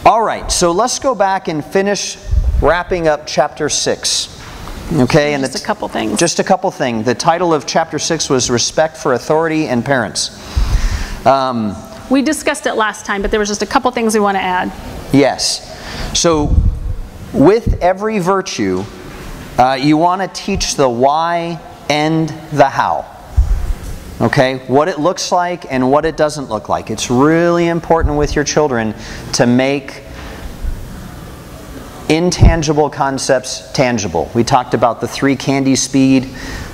All right, so let's go back and finish wrapping up chapter 6. Okay, and just a couple things. Just a couple things. The title of chapter 6 was Respect for Authority and Parents. We discussed it last time, but there was just a couple things we want to add. Yes. So, with every virtue, you want to teach the why and the how. Okay, what it looks like and what it doesn't look like. It's really important with your children to make intangible concepts tangible. We talked about the 3 candy speed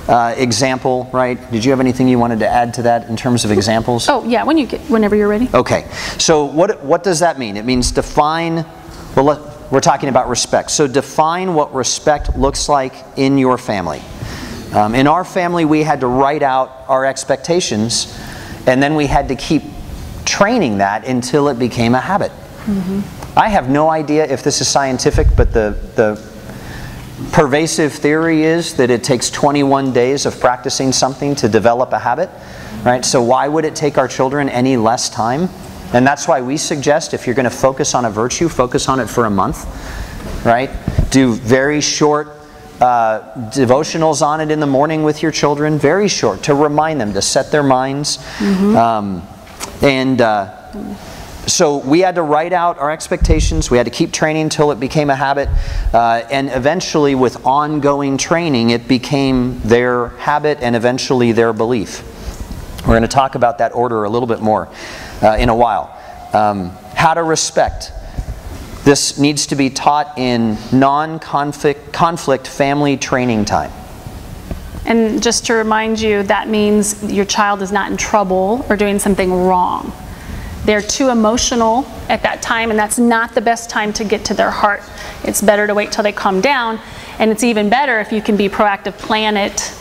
example, right? Did you have anything you wanted to add to that in terms of examples? Oh yeah, whenever you're ready. Okay, so what does that mean? It means define, we're talking about respect. So define what respect looks like in your family. In our family, we had to write out our expectations, and then we had to keep training that until it became a habit. Mm-hmm. I have no idea if this is scientific, but the pervasive theory is that it takes 21 days of practicing something to develop a habit, right? So why would it take our children any less time? And that's why we suggest if you're going to focus on a virtue, focus on it for a month, right? Do very short devotionals on it in the morning with your children, very short, to remind them, to set their minds. Mm-hmm. So we had to write out our expectations. We had to keep training until it became a habit. And eventually, with ongoing training, it became their habit and eventually their belief. We're going to talk about that order a little bit more in a while. How to respect. This needs to be taught in non-conflict family training time. And just to remind you, that means your child is not in trouble or doing something wrong. They're too emotional at that time, and that's not the best time to get to their heart. It's better to wait till they calm down, and it's even better if you can be proactive, plan it,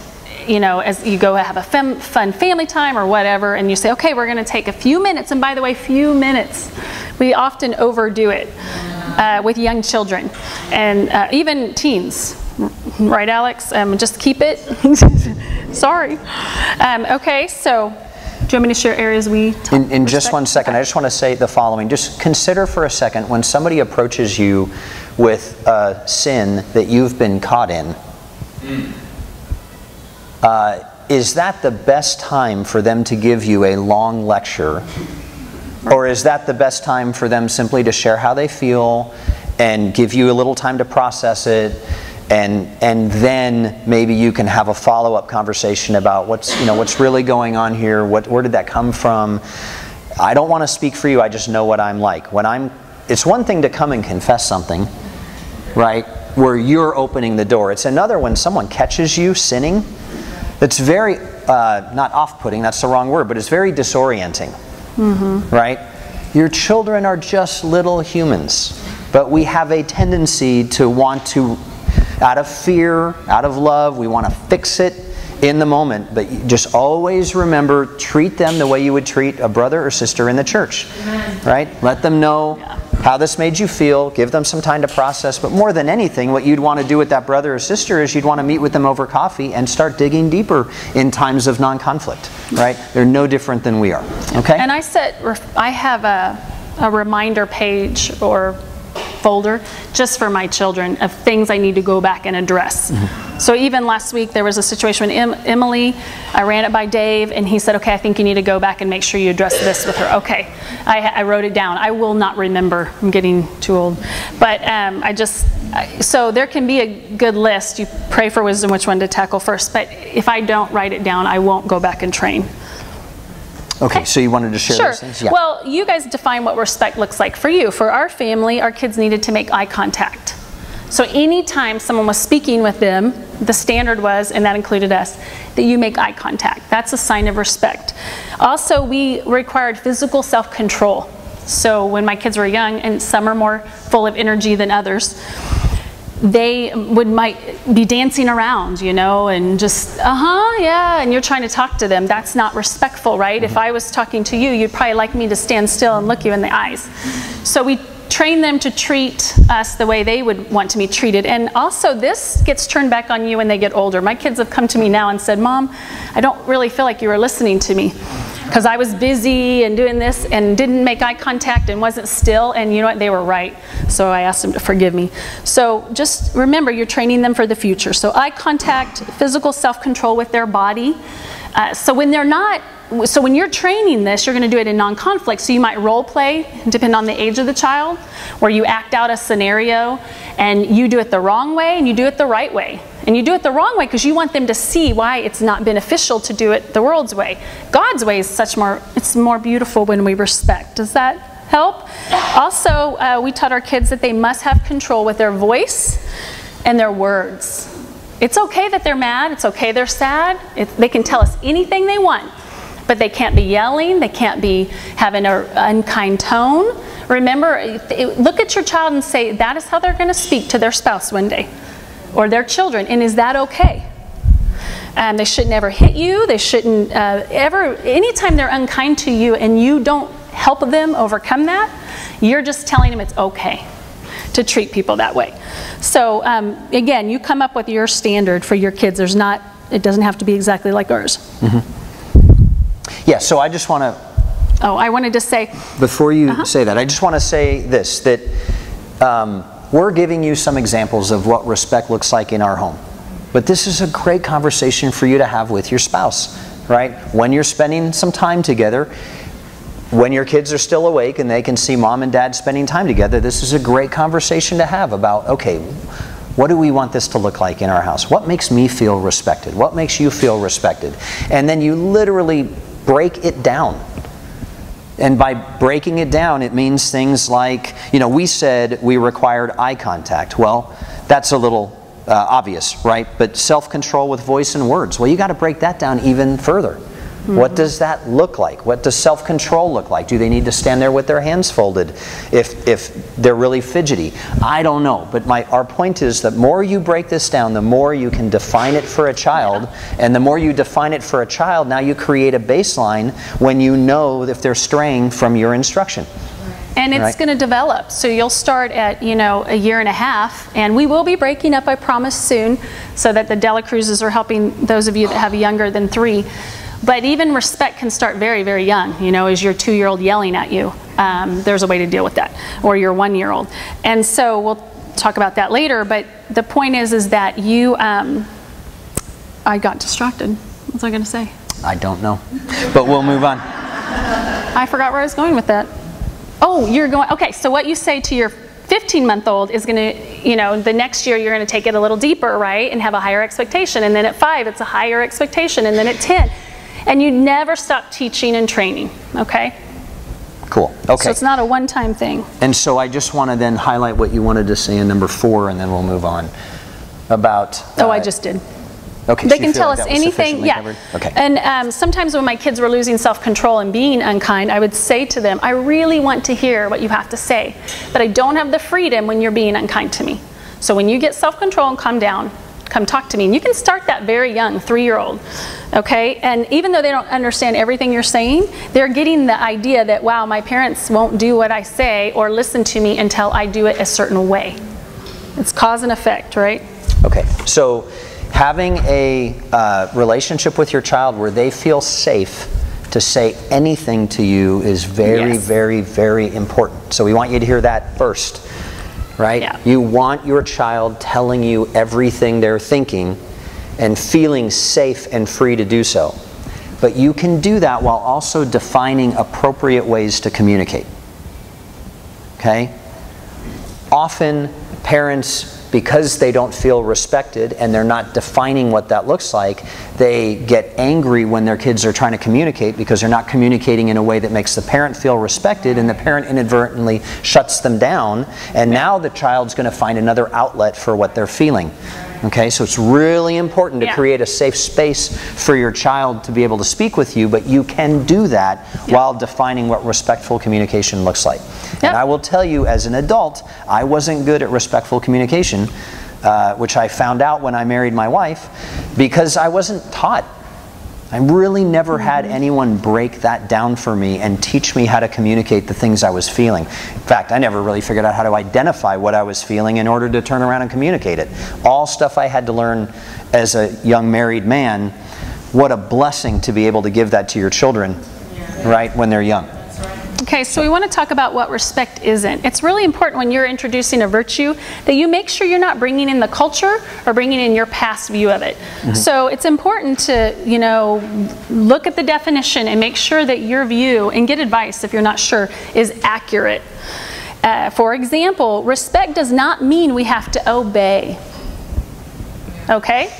you know, as you go have a fun family time or whatever, and you say, okay, we're going to take a few minutes, and by the way, few minutes. We often overdo it with young children, and even teens. Right, Alex? Just keep it. Sorry. Okay, so do you want me to share areas we talk in just one second, okay. I just want to say the following. Just consider for a second when somebody approaches you with a sin that you've been caught in. Is that the best time for them to give you a long lecture? Or is that the best time for them simply to share how they feel and give you a little time to process it, and then maybe you can have a follow-up conversation about what's really going on here, where did that come from? I don't want to speak for you, I just know what I'm like. It's one thing to come and confess something, right, where you're opening the door. It's another when someone catches you sinning. It's very, not off-putting, that's the wrong word, but it's very disorienting. Mm-hmm. Right? Your children are just little humans, but we have a tendency to want to, out of fear, out of love, we want to fix it in the moment. But just always remember, treat them the way you would treat a brother or sister in the church. Amen. Right? Let them know how this made you feel, give them some time to process, but more than anything, what you'd want to do with that brother or sister is you'd want to meet with them over coffee and start digging deeper in times of non-conflict, right? They're no different than we are, okay? And I have a reminder page or folder just for my children of things I need to go back and address. Mm-hmm. So even last week there was a situation with Emily. I ran it by Dave and he said, okay, I think you need to go back and make sure you address this with her. Okay, I wrote it down. I will not remember. I'm getting too old. But so there can be a good list. You pray for wisdom which one to tackle first. But if I don't write it down, I won't go back and train. Okay, so you wanted to share those things? Yeah. Well, you guys define what respect looks like for you. For our family, our kids needed to make eye contact. So anytime someone was speaking with them, the standard was, and that included us, that you make eye contact. That's a sign of respect. Also, we required physical self-control. So when my kids were young, and some are more full of energy than others, they might be dancing around, and just, yeah, and you're trying to talk to them. That's not respectful, right? Mm-hmm. If I was talking to you, you'd probably like me to stand still and look you in the eyes. So we train them to treat us the way they would want to be treated. And also, this gets turned back on you when they get older. My kids have come to me now and said, Mom, I don't really feel like you were listening to me. because I was busy and doing this and didn't make eye contact and wasn't still, and you know what, they were right. So I asked them to forgive me. So just remember, you're training them for the future. So eye contact, physical self-control with their body. So when you're training this, you're going to do it in non-conflict. So you might role play, depending on the age of the child, where you act out a scenario and you do it the wrong way and you do it the right way. And you do it the wrong way because you want them to see why it's not beneficial to do it the world's way. God's way is it's more beautiful when we respect. Does that help? Also, we taught our kids that they must have control with their voice and their words. It's okay that they're mad. It's okay they're sad. They can tell us anything they want. But they can't be yelling. They can't be having an unkind tone. Remember, look at your child and say, that is how they're going to speak to their spouse one day. Or their children, and is that okay? They shouldn't ever hit you. They shouldn't anytime they're unkind to you and you don't help them overcome that, you're just telling them it's okay to treat people that way. So again, you come up with your standard for your kids. It doesn't have to be exactly like ours. Mm-hmm. Yeah, so I just want to... Oh, I wanted to say... Before you say that, I just want to say this, that... we're giving you some examples of what respect looks like in our home. But this is a great conversation for you to have with your spouse, right? When you're spending some time together, when your kids are still awake and they can see mom and dad spending time together, this is a great conversation to have about, okay, what do we want this to look like in our house? What makes me feel respected? What makes you feel respected? And then you literally break it down. And by breaking it down, it means things like, we said we required eye contact. Well, that's a little obvious, right? But self-control with voice and words. Well, you got to break that down even further. Mm-hmm. What does that look like? What does self-control look like? Do they need to stand there with their hands folded if they're really fidgety? I don't know. But our point is that the more you break this down, the more you can define it for a child. Yeah. And the more you define it for a child, now you create a baseline when you know if they're straying from your instruction. And it's going to develop. So you'll start at, a year and a half, and we will be breaking up, I promise, soon, so that the Dela Cruzes are helping those of you that have younger than 3. But even respect can start very, very young. As your 2-year-old yelling at you, there's a way to deal with that, or your 1-year-old. And so we'll talk about that later. But the point is that you, I got distracted. What was I going to say? I don't know, but we'll move on. I forgot where I was going with that. Oh, okay, so what you say to your 15-month-old is going to, the next year you're going to take it a little deeper, right, and have a higher expectation. And then at 5, it's a higher expectation. And then at 10. And you never stop teaching and training, okay? Cool, okay. So it's not a one-time thing. And so I just want to then highlight what you wanted to say in number 4, and then we'll move on. About... I just did. Okay, they can tell us anything, yeah. Okay. And sometimes when my kids were losing self-control and being unkind, I would say to them, I really want to hear what you have to say, but I don't have the freedom when you're being unkind to me. So when you get self-control and calm down, come talk to me. And you can start that very young, 3-year-old, okay? And even though they don't understand everything you're saying, they're getting the idea that, wow, my parents won't do what I say or listen to me until I do it a certain way. It's cause and effect, right? Okay, so having a relationship with your child where they feel safe to say anything to you is very, very, very important. So we want you to hear that first. Right? Yeah. You want your child telling you everything they're thinking and feeling safe and free to do so. But you can do that while also defining appropriate ways to communicate. Okay? Often parents, because they don't feel respected and they're not defining what that looks like, they get angry when their kids are trying to communicate because they're not communicating in a way that makes the parent feel respected, and the parent inadvertently shuts them down, and now the child's going to find another outlet for what they're feeling. Okay, so it's really important to create a safe space for your child to be able to speak with you, but you can do that while defining what respectful communication looks like. And I will tell you, as an adult, I wasn't good at respectful communication, which I found out when I married my wife, because I wasn't taught. I really never had anyone break that down for me and teach me how to communicate the things I was feeling. In fact, I never really figured out how to identify what I was feeling in order to turn around and communicate it. All stuff I had to learn as a young married man. What a blessing to be able to give that to your children right, when they're young. Okay, so we want to talk about what respect isn't. It's really important when you're introducing a virtue that you make sure you're not bringing in the culture or bringing in your past view of it. So it's important to, you know, look at the definition and make sure that your view, and get advice if you're not sure, is accurate. For example, respect does not mean we have to obey. Okay?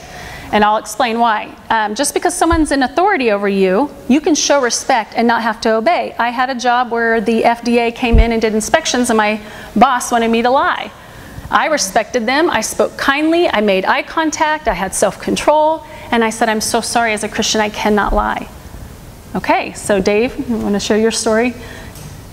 And I'll explain why. Just because someone's in authority over you, you can show respect and not have to obey. I had a job where the FDA came in and did inspections and my boss wanted me to lie. I respected them, I spoke kindly, I made eye contact, I had self-control, and I said, I'm so sorry, as a Christian I cannot lie. Okay, so Dave, you want to share your story?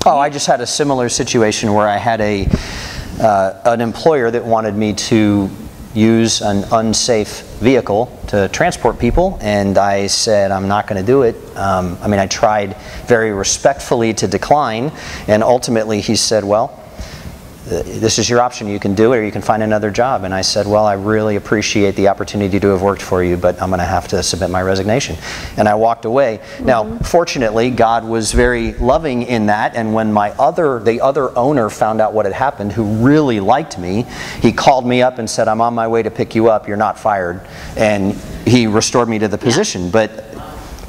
Oh, I just had a similar situation where I had an employer that wanted me to use an unsafe vehicle to transport people, and I said I'm not going to do it. I mean, I tried very respectfully to decline, and ultimately he said, well, this is your option. You can do it or you can find another job. And I said, well, I really appreciate the opportunity to have worked for you, but I'm going to have to submit my resignation. And I walked away. Now, fortunately, God was very loving in that, and when the other owner found out what had happened, who really liked me, he called me up and said, I'm on my way to pick you up. You're not fired. And he restored me to the position. But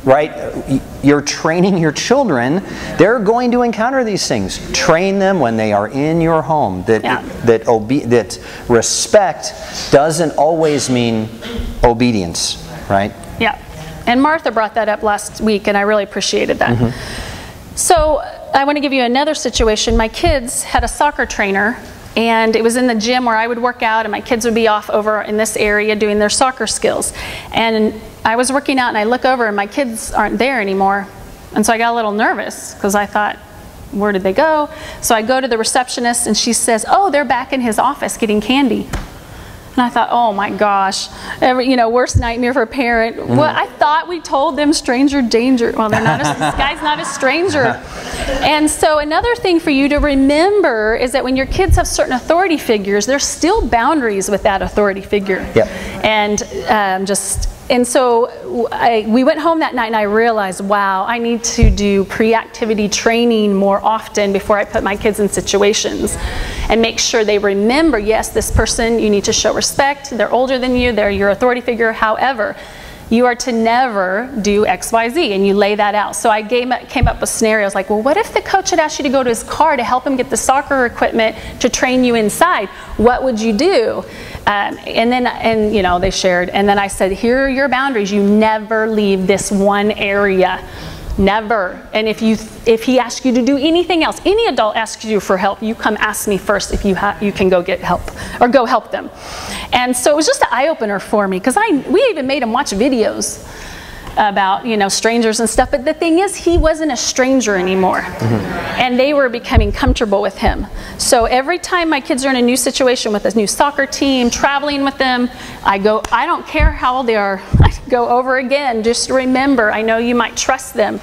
right? You're training your children. They're going to encounter these things. Train them when they are in your home. That respect doesn't always mean obedience, right? Yeah. And Martha brought that up last week, and I really appreciated that. So I want to give you another situation. My kids had a soccer trainer, and it was in the gym where I would work out, and my kids would be off over in this area doing their soccer skills. And I was working out, and I look over, and my kids aren't there anymore. And so I got a little nervous, because I thought, where did they go? So I go to the receptionist, and she says, oh, they're back in his office getting candy. And I thought, oh my gosh, worst nightmare for a parent. Well, I thought we told them stranger danger. Well, this guy's not a stranger. And so another thing for you to remember is that when your kids have certain authority figures, there's still boundaries with that authority figure. Yep. And so we went home that night, and I realized, wow, I need to do pre-activity training more often before I put my kids in situations, and make sure they remember, yes, this person, you need to show respect. They're older than you. They're your authority figure. However, you are to never do X, Y, Z, and you lay that out. So I came up with scenarios like, well, what if the coach had asked you to go to his car to help him get the soccer equipment to train you inside? What would you do? They shared, and then I said, here are your boundaries. You never leave this one area. Never. And if he asks you to do anything else, any adult asks you for help, you come ask me first if you can go get help, or go help them. And so it was just an eye-opener for me, because we even made him watch videos about strangers and stuff. But the thing is, he wasn't a stranger anymore, and they were becoming comfortable with him. So every time my kids are in a new situation with a new soccer team, traveling with them, I don't care how old they are, I go over again. Just remember, I know you might trust them,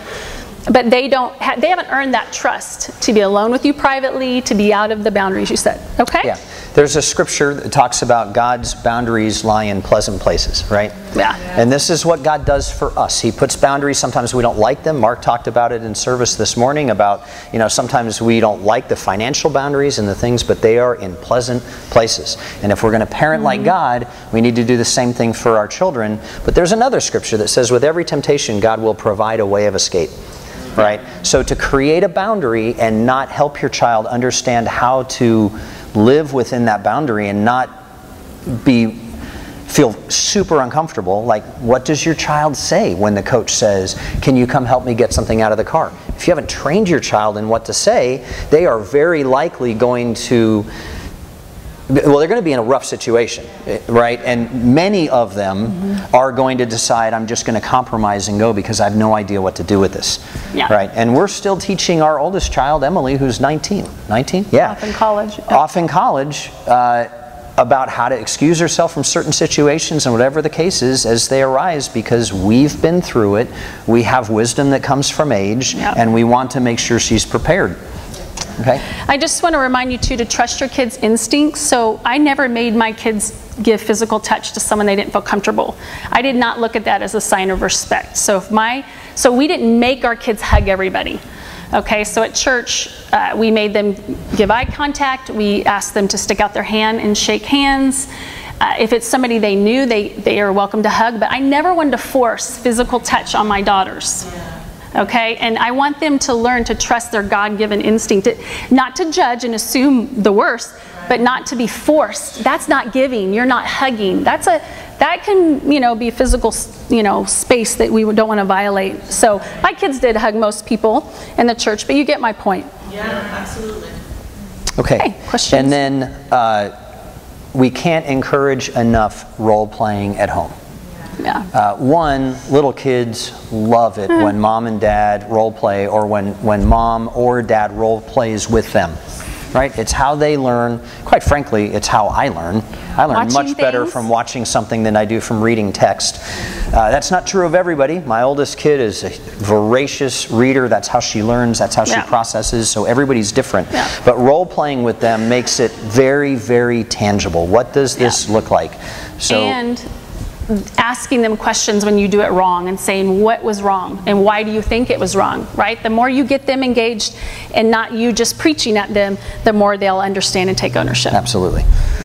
but they haven't earned that trust to be alone with you privately, to be out of the boundaries you set. Okay? Yeah. There's a scripture that talks about God's boundaries lie in pleasant places, right? Yeah. And this is what God does for us. He puts boundaries. Sometimes we don't like them. Mark talked about it in service this morning about, sometimes we don't like the financial boundaries and the things, but they are in pleasant places. And if we're going to parent like God, we need to do the same thing for our children. But there's another scripture that says, with every temptation, God will provide a way of escape. Right? So to create a boundary and not help your child understand how to live within that boundary and not feel super uncomfortable, like, what does your child say when the coach says, can you come help me get something out of the car? If you haven't trained your child in what to say, they are very likely going to, they're going to be in a rough situation, right? And many of them are going to decide, I'm just going to compromise and go because I have no idea what to do with this, right? And we're still teaching our oldest child, Emily, who's 19. 19? Yeah. Off in college. Off in college, about how to excuse herself from certain situations and whatever the case is as they arise, because we've been through it. We have wisdom that comes from age, and we want to make sure she's prepared. Okay. I just want to remind you too to trust your kids' instincts. So I never made my kids give physical touch to someone they didn't feel comfortable. I did not look at that as a sign of respect. So we didn't make our kids hug everybody. Okay, so at church, we made them give eye contact. We asked them to stick out their hand and shake hands. If it's somebody they knew, they are welcome to hug. But I never wanted to force physical touch on my daughters. Okay, and I want them to learn to trust their God-given instinct, not to judge and assume the worst, but not to be forced. That's not giving. You're not hugging. That can, be physical, space that we don't want to violate. So my kids did hug most people in the church, but you get my point. Yeah, absolutely. Okay, questions? And then we can't encourage enough role-playing at home. Yeah. Little kids love it when mom and dad role play, or when mom or dad role plays with them. Right? It's how they learn. Quite frankly, it's how I learn. I learn Watching much better things. from watching something than I do from reading text. That's not true of everybody. My oldest kid is a voracious reader. That's how she learns. That's how she processes. So everybody's different. Yeah. But role playing with them makes it very, very tangible. What does this look like? So. And asking them questions when you do it wrong and saying what was wrong and why do you think it was wrong, right? The more you get them engaged and not you just preaching at them, the more they'll understand and take ownership. Absolutely.